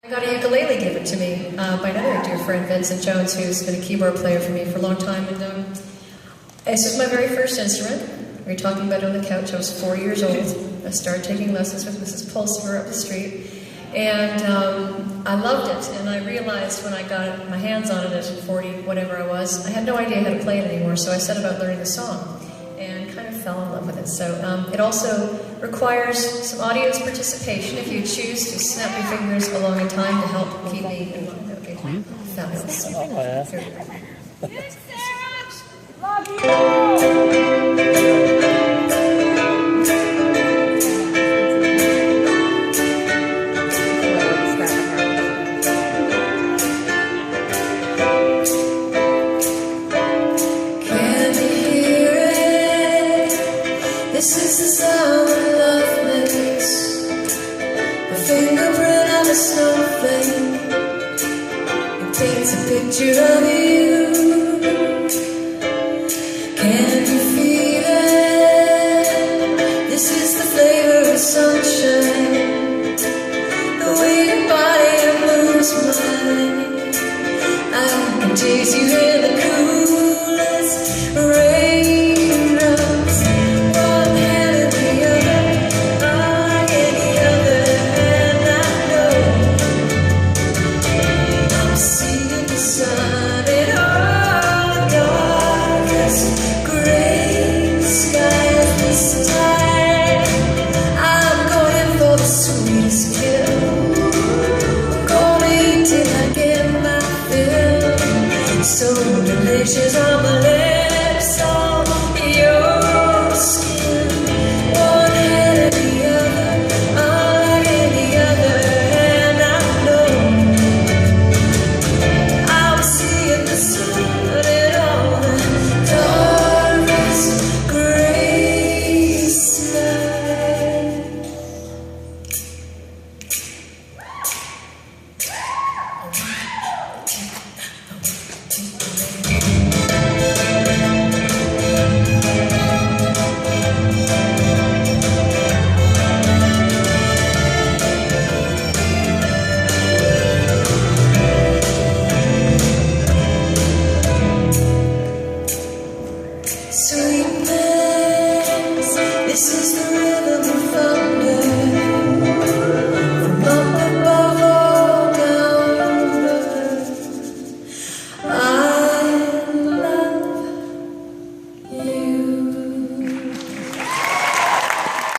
I got a ukulele given to me by another dear friend, Vincent Jones, who's been a keyboard player for me for a long time. And this was my very first instrument. We were talking about it on the couch. I was 4 years old. I started taking lessons with Mrs. Pulsifer up the street. And I loved it. And I realized when I got my hands on it at 40, whatever I was, I had no idea how to play it anymore. So I set about learning the song and kind of fell in love with it. So it also requires some audience participation if you choose to snap your fingers along in time to help keep me fabulous. So, This is the sound of love makes, the fingerprint of a snowflake. It paints a picture of you. Can you feel it? This is the flavor of sunshine, the way your body moves mine. I can taste you in the coolest raindrops. So delicious.